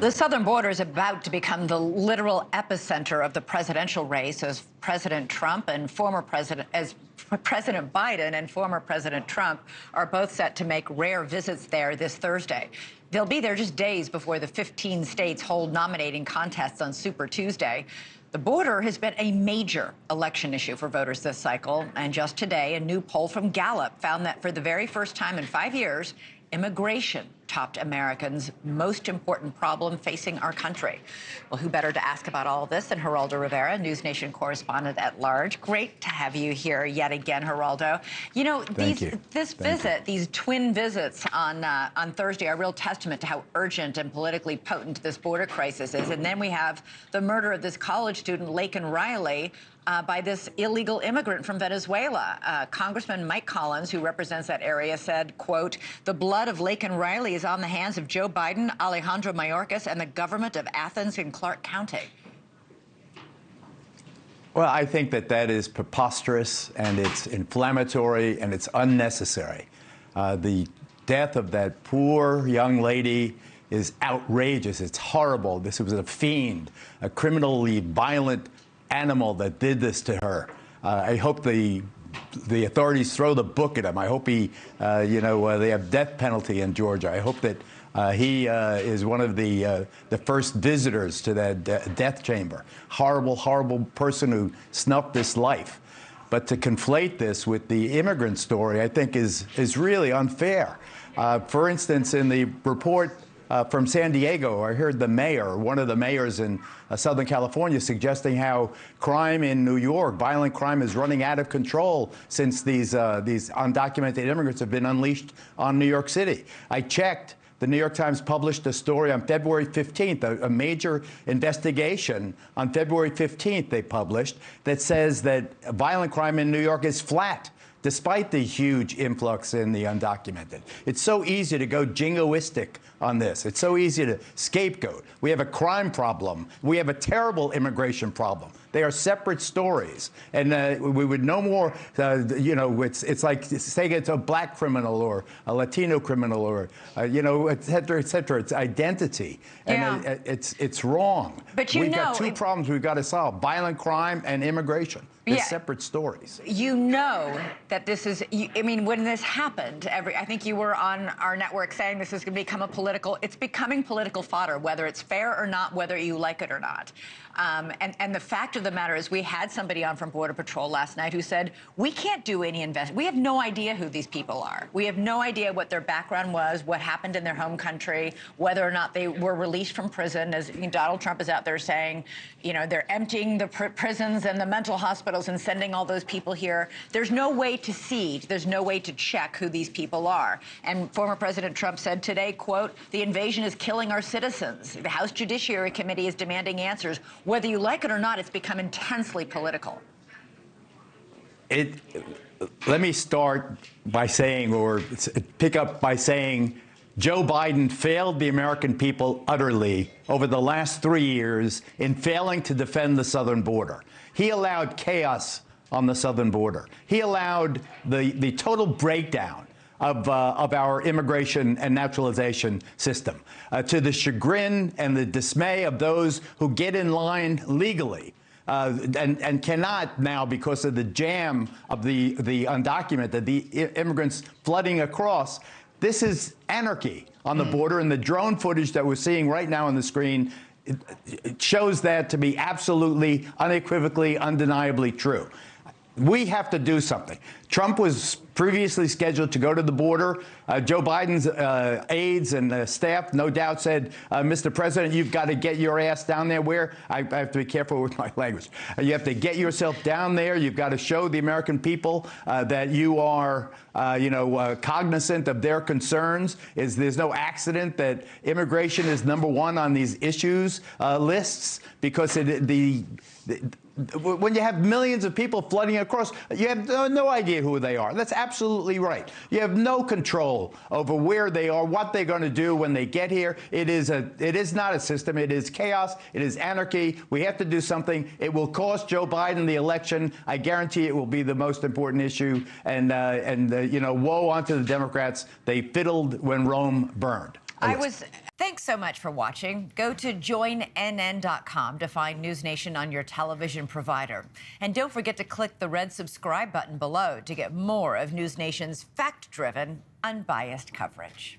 The southern border is about to become the literal epicenter of the presidential race as President Biden and former President Trump are both set to make rare visits there this Thursday. They'll be there just days before the 15 states hold nominating contests on Super Tuesday. The border has been a major election issue for voters this cycle, and just today, a new poll from Gallup found that for the very first time in 5 years, immigration topped Americans' most important problem facing our country. Well, who better to ask about all of this than Geraldo Rivera, NewsNation correspondent-at-large. Great to have you here yet again, Geraldo. You know, these twin visits on Thursday are a real testament to how urgent and politically potent this border crisis is. And then we have the murder of this college student, Laken Riley, by this illegal immigrant from Venezuela. Congressman Mike Collins, who represents that area, said, quote, "The blood of Laken Riley is on the hands of Joe Biden, Alejandro Mayorkas, and the government of Athens and Clark County." Well, I think that is preposterous, and it's inflammatory, and it's unnecessary. The death of that poor young lady is outrageous. It's horrible. This was a fiend, a criminally violent animal that did this to her. I hope the authorities throw the book at him. I hope they have death penalty in Georgia. I hope that he is one of the first visitors to that death chamber. Horrible, horrible person who snuffed this life. But to conflate this with the immigrant story, I think is really unfair. For instance, in the report from San Diego, I heard one of the mayors in Southern California, suggesting how crime in New York, violent crime, is running out of control since these undocumented immigrants have been unleashed on New York City. I checked. The New York Times published a story on February 15th, a major investigation on February 15th they published that says that violent crime in New York is flat, despite the huge influx in the undocumented. It's so easy to go jingoistic on this. It's so easy to scapegoat. We have a crime problem. We have a terrible immigration problem. They are separate stories. And we would no more, it's like saying it's a black criminal or a Latino criminal or, et cetera, et cetera. It's identity. And it's wrong. But we've got two problems we've got to solve: violent crime and immigration. They're separate stories. You know that this is, I mean, when this happened, I think you were on our network saying this is going to become it's becoming political fodder, whether it's fair or not, whether you like it or not. And the fact of the matter is we had somebody on from Border Patrol last night who said, we can't do any investigation. We have no idea who these people are. We have no idea what their background was, what happened in their home country, whether or not they were released from prison. As Donald Trump is out there saying, they're emptying the prisons and the mental hospitals and sending all those people here. There's no way to see, there's no way to check who these people are. And former President Trump said today, quote, "The invasion is killing our citizens. The House Judiciary Committee is demanding answers. Whether you like it or not, it's become intensely political." Let me start by saying, or pick up by saying, Joe Biden failed the American people utterly over the last 3 years in failing to defend the southern border. He allowed chaos on the southern border. He allowed the total breakdown of our immigration and naturalization system, to the chagrin and the dismay of those who get in line legally and cannot now, because of the jam of the undocumented, the immigrants flooding across. This is anarchy on the border, and the drone footage that we're seeing right now on the screen it shows that to be absolutely, unequivocally, undeniably true. We have to do something. Trump was previously scheduled to go to the border. Joe Biden's aides and staff no doubt said, Mr. President, you've got to get your ass down there. I have to be careful with my language. You have to get yourself down there. You've got to show the American people that you are, cognizant of their concerns. There's no accident that immigration is #1 on these issues lists, because when you have millions of people flooding across, you have no idea who they are. That's absolutely right. You have no control over where they are, what they're going to do when they get here. It is not a system. It is chaos. It is anarchy. We have to do something. It will cost Joe Biden the election. I guarantee it will be the most important issue. And woe unto the Democrats. They fiddled when Rome burned. Thanks so much for watching. Go to joinnn.com to find NewsNation on your television provider. And don't forget to click the red subscribe button below to get more of NewsNation's fact-driven, unbiased coverage.